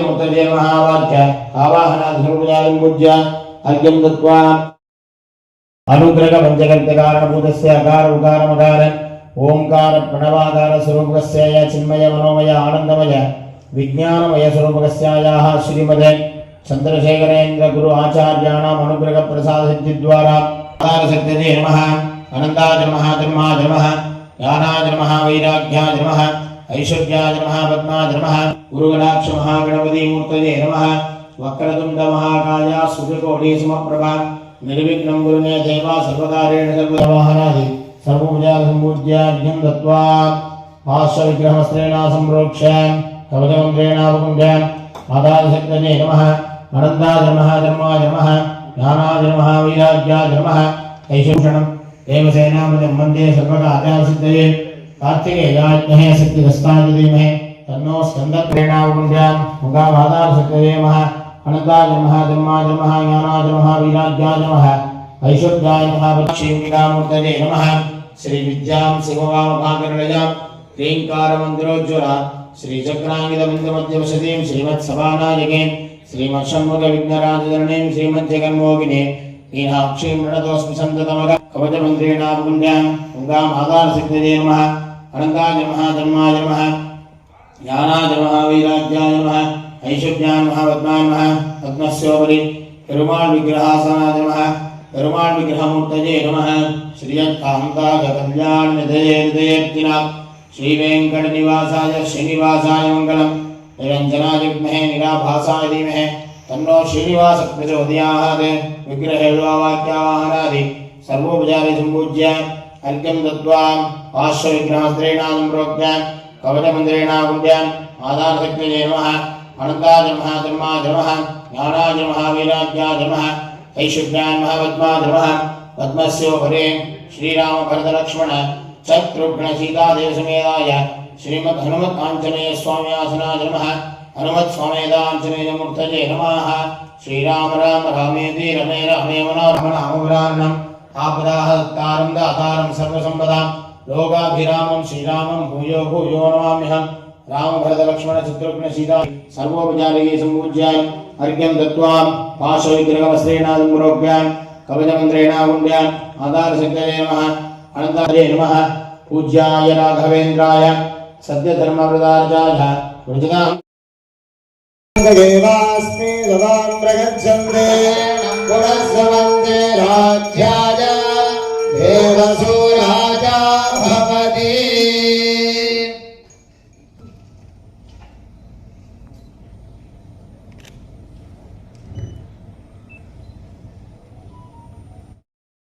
मुक्तये महावाक्य आवाहनाधिरूपजालं पूज्य अर्घ्यं दत्त्वा अनुग्रह पंचकर्त्य कारणभूतस्य अकार उकार मकार ओंकार प्रणवाकार स्वरूपकस्य चिन्मय मनोमय आनंदमय विज्ञानमय स्वरूपकस्यायाः श्रीमते चंद्रशेखरेन्द्र गुरु आचार्याणाम् अनुग्रह प्रसाद सिद्धि द्वारा आधारशक्तिये नमः अनंताय नमः धर्माय नमः ज्ञानाय नमः वैराग्याय नमः ऐश्वर्याय नमः पद्माय नमः गुरुगणाक्ष महागणपति मूर्तये नमः वक्रतुंड महाकाय सूर्यकोटि समप्रभा निर्विघ्नं गुरुमे देवा सर्वकारेण सर्ववाहनादि सर्वपूजा संपूज्य अर्घ्यं दत्त्वा पार्श्वविग्रहवस्त्रेण संप्रोक्ष्य कवचमन्त्रेणावकुण्ड्य आधारशक्तये नमः अनन्ताय नमः धर्माय नमः ज्ञानाय नमः वैराग्याय नमः ऐश्वर्यं देवसेनापतिं वन्दे सर्वकार्यसिद्धये कार्तिकेयाज्ञे शक्तिरस्ताय धीमहि तन्नो स्कन्दप्रेणावकुण्ड्य मुखावाधारशक्तये नमः अनन्ताय नमः धर्माय नमः ज्ञानाय नमः वैराग्याय नमः ऐश्वर्याय नमः लक्ष्मीमूर्तये नमः श्री विद्यां शिववामभागरणयां ह्रीङ्कारमन्त्रोज्ज्वला श्रीचक्राङ्गितबिन्दुमध्यवसतीं श्रीमत्सभानायकीं श्रीमत्षण्मुखविघ्नराजधरणीं श्रीमज्जगन्मोहिनीं मीनाक्षीं प्रणतोऽस्मि सन्ततमः कवचमन्त्रेणावकुण्ड्यां गङ्गामाधारशक्तये नमः अनन्ताय नमः धर्माय नमः ज्ञानाय नमः वैराग्याय नमः ऐश्वर्याय नमः पद्माय नमः पद्मस्योपरि पेरुमाळ विग्रहासनाय नमः पेरुमाळ विग्रहमूर्तये नमः श्रीयत्कान्ताय कल्याणनिधये श्रीवेङ्कटनिवासाय श्रीनिवासाय मङ्गलम् निरञ्जनाय विद्महे निराभासाय धीमहि तन्नो श्रीनिवासः प्रचोदयात् विग्रहे वाक्यावाहनादि सर्वोपचारे सम्पूज्य अर्घ्यं दत्त्वा पार्श्वविग्रहस्त्रेण सम्प्रोक्ष्य कवचमन्त्रेणावकुण्ड्य आधारशक्तये नमः अनन्ताय नमः धर्माय नमः ज्ञानाय नमः वैराग्याय नमः ऐश्वर्याय नमः पद्माय नमः पद्मस्योपरि श्रीरामभरतलक्ष्मण शत्रुघ्न सीतादेव समेताय श्रीमद् हनुमत् आञ्जनेय स्वामी आसनाय नमः हनुमत् समेत आञ्जनेय मूर्तये नमः श्रीराम राम रामेति रमे रामे मनोरम नामोरारणम् आपदाहतारं दातारं सर्वसम्पदां लोकाभिरामं श्रीरामं भूयो भूयो नमाम्यहम् राम भरत लक्ष्मण शत्रुघ्न सीता सर्वोपचारिके सम्पूज्य अर्घ्यं दत्त्वा पार्श्वविग्रहवस्त्रेण सम्प्रोक्ष्य कवचमन्त्रेणावकुण्ड्य आधारशक्तये नमः अनन्ताय नमः पूज्याय राघवेन्द्राय सत्यधर्मप्रदार्चाय वृजनां देवास्मि दवां प्रगच्छन्ते पुरस्वन्ते राज्याय देवसूराजा भवति